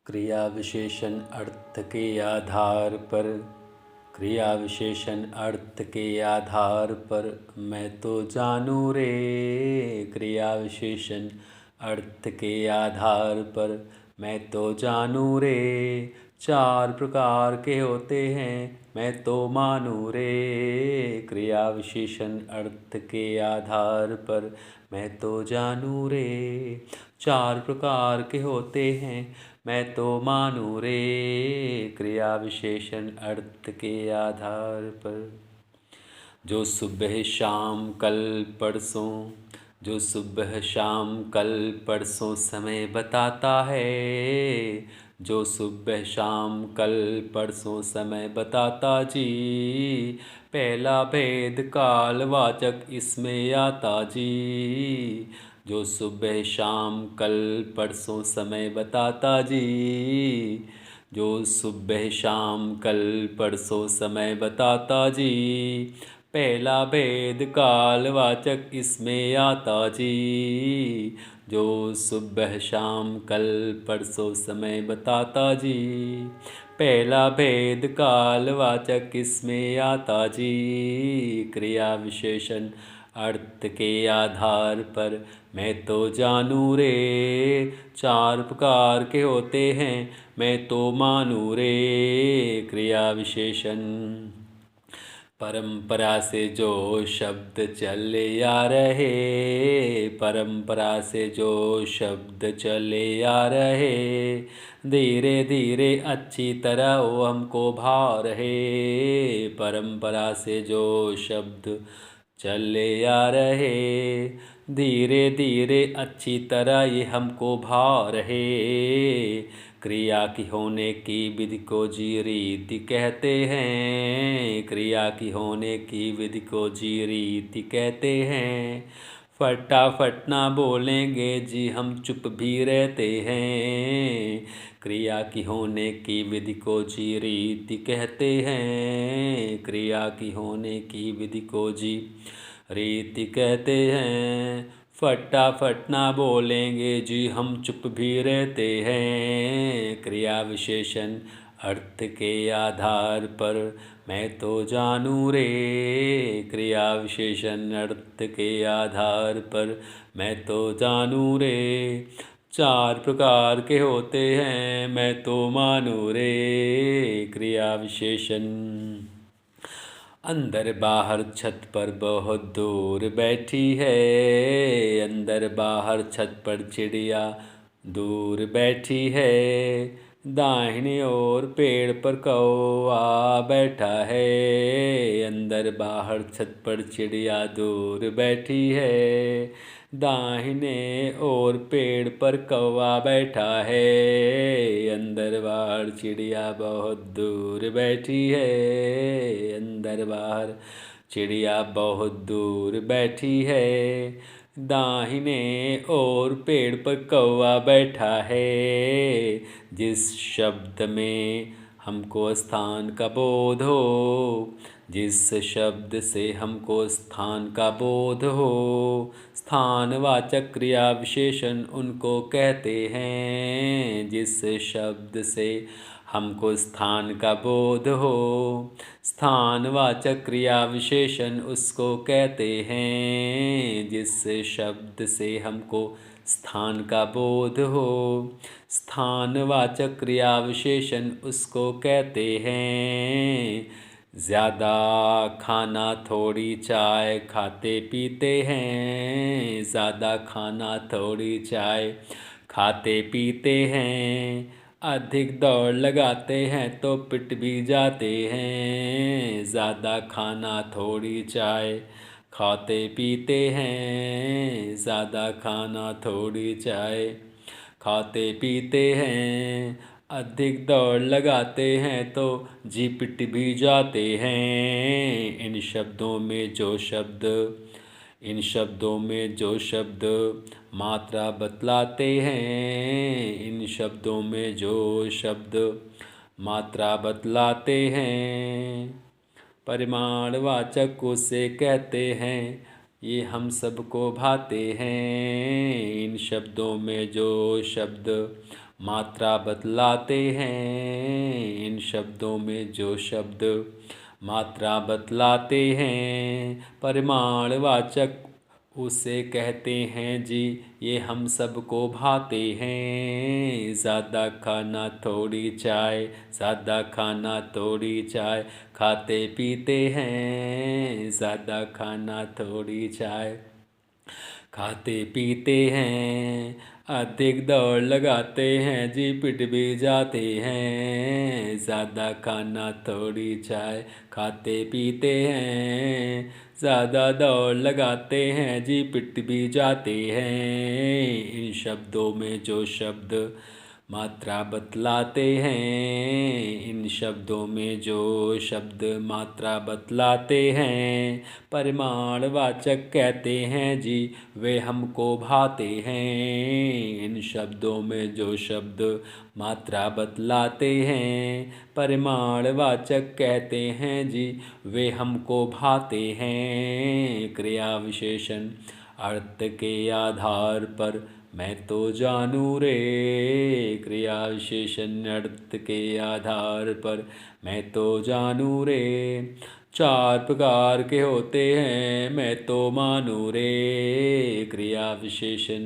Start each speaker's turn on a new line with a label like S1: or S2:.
S1: क्रिया विशेषण अर्थ के आधार पर, क्रिया विशेषण अर्थ के आधार पर मैं तो जानू रे। क्रिया विशेषण अर्थ के आधार पर मैं तो जानू रे। चार प्रकार के होते हैं मैं तो मानू रे। क्रिया विशेषण अर्थ के आधार पर मैं तो जानू रे। चार प्रकार के होते हैं मैं तो मानू रे। क्रिया विशेषण अर्थ के आधार पर जो सुबह शाम कल परसों, जो सुबह शाम कल परसों समय बताता है। जो सुबह शाम कल परसों समय बताता जी। पहला भेद कालवाचक इसमें आता जी। जो सुबह शाम कल परसों समय बताता जी। जो सुबह शाम कल परसों समय बताता जी। पहला भेद कालवाचक इसमें आता जी। जो सुबह शाम कल परसों समय बताता जी। पहला भेद कालवाचक इसमें आता जी। क्रिया विशेषण अर्थ के आधार पर मैं तो जानू रे। चार प्रकार के होते हैं मैं तो मानू रे। क्रिया विशेषण परंपरा से जो शब्द चले आ रहे, परंपरा से जो शब्द चले आ रहे, धीरे धीरे अच्छी तरह वो हमको भा रहे। परंपरा से जो शब्द चले आ रहे, धीरे धीरे अच्छी तरह ये हमको भा रहे। क्रिया की होने की विधि को जी रीति कहते हैं। क्रिया की होने की विधि को जी रीति कहते हैं। फटाफट ना बोलेंगे जी हम चुप भी रहते हैं। क्रिया की होने की विधि को जी रीति कहते हैं। क्रिया की होने की विधि को जी रीति कहते हैं। फटाफट ना बोलेंगे जी हम चुप भी रहते हैं। क्रिया विशेषण अर्थ के आधार पर मैं तो जानू रे। क्रिया विशेषण अर्थ के आधार पर मैं तो जानू रे। चार प्रकार के होते हैं मैं तो मानू रे। क्रिया विशेषण अंदर बाहर छत पर बहुत दूर बैठी है। अंदर बाहर छत पर चिड़िया दूर बैठी है। दाहिने ओर पेड़ पर कौआ बैठा है। अंदर बाहर छत पर चिड़िया दूर बैठी है। दाहिने ओर पेड़ पर कौवा बैठा है। अंदर बाहर चिड़िया बहुत दूर बैठी है। अंदर बाहर चिड़िया बहुत दूर बैठी है। दाहिने ओर पेड़ पर कौवा बैठा है। जिस शब्द में हमको स्थान का बोध हो, जिस शब्द से हमको स्थान का बोध हो, स्थानवाचक क्रिया विशेषण उनको कहते हैं। जिस शब्द से हमको स्थान का बोध हो, स्थानवाचक क्रिया विशेषण उसको कहते हैं। जिस शब्द से हमको स्थान का बोध हो, स्थानवाचक क्रिया विशेषण उसको कहते हैं। ज़्यादा खाना थोड़ी चाय खाते पीते हैं। ज़्यादा खाना थोड़ी चाय खाते पीते हैं। अधिक दौड़ लगाते हैं तो पिट भी जाते हैं। ज़्यादा खाना थोड़ी चाय खाते पीते हैं। ज़्यादा खाना थोड़ी चाय खाते पीते हैं। अधिक दौड़ लगाते हैं तो जी पिट भी जाते हैं। इन शब्दों में जो शब्द, इन शब्दों में जो शब्द मात्रा बतलाते हैं। इन शब्दों में जो शब्द मात्रा बतलाते हैं, परिमाणवाचक उसे कहते हैं। ये हम सबको भाते हैं। इन शब्दों में जो शब्द मात्रा बतलाते हैं। इन शब्दों में जो शब्द मात्रा बतलाते हैं, परिमाणवाचक उसे कहते हैं जी। ये हम सबको भाते हैं। ज़्यादा खाना थोड़ी चाय, ज़्यादा खाना थोड़ी चाय, खाते पीते हैं। ज़्यादा खाना थोड़ी चाय, खाते पीते हैं। अधिक दौड़ लगाते हैं जी, पिट भी जाते हैं। ज़्यादा खाना थोड़ी चाय, खाते पीते हैं। ज़्यादा दौड़ लगाते हैं जी, पिट भी जाते हैं। इन शब्दों में जो शब्द मात्रा बतलाते हैं, इन शब्दों में जो शब्द मात्रा बतलाते हैं, परिमाणवाचक कहते हैं जी। वे हमको भाते हैं। इन शब्दों में जो शब्द मात्रा बतलाते हैं, परिमाणवाचक कहते हैं जी। वे हमको भाते हैं। क्रिया विशेषण अर्थ के आधार पर मैं तो जानू रे। क्रिया विशेषण अर्थ के आधार पर मैं तो जानू रे। चार प्रकार के होते हैं मैं तो मानू रे। क्रिया विशेषण।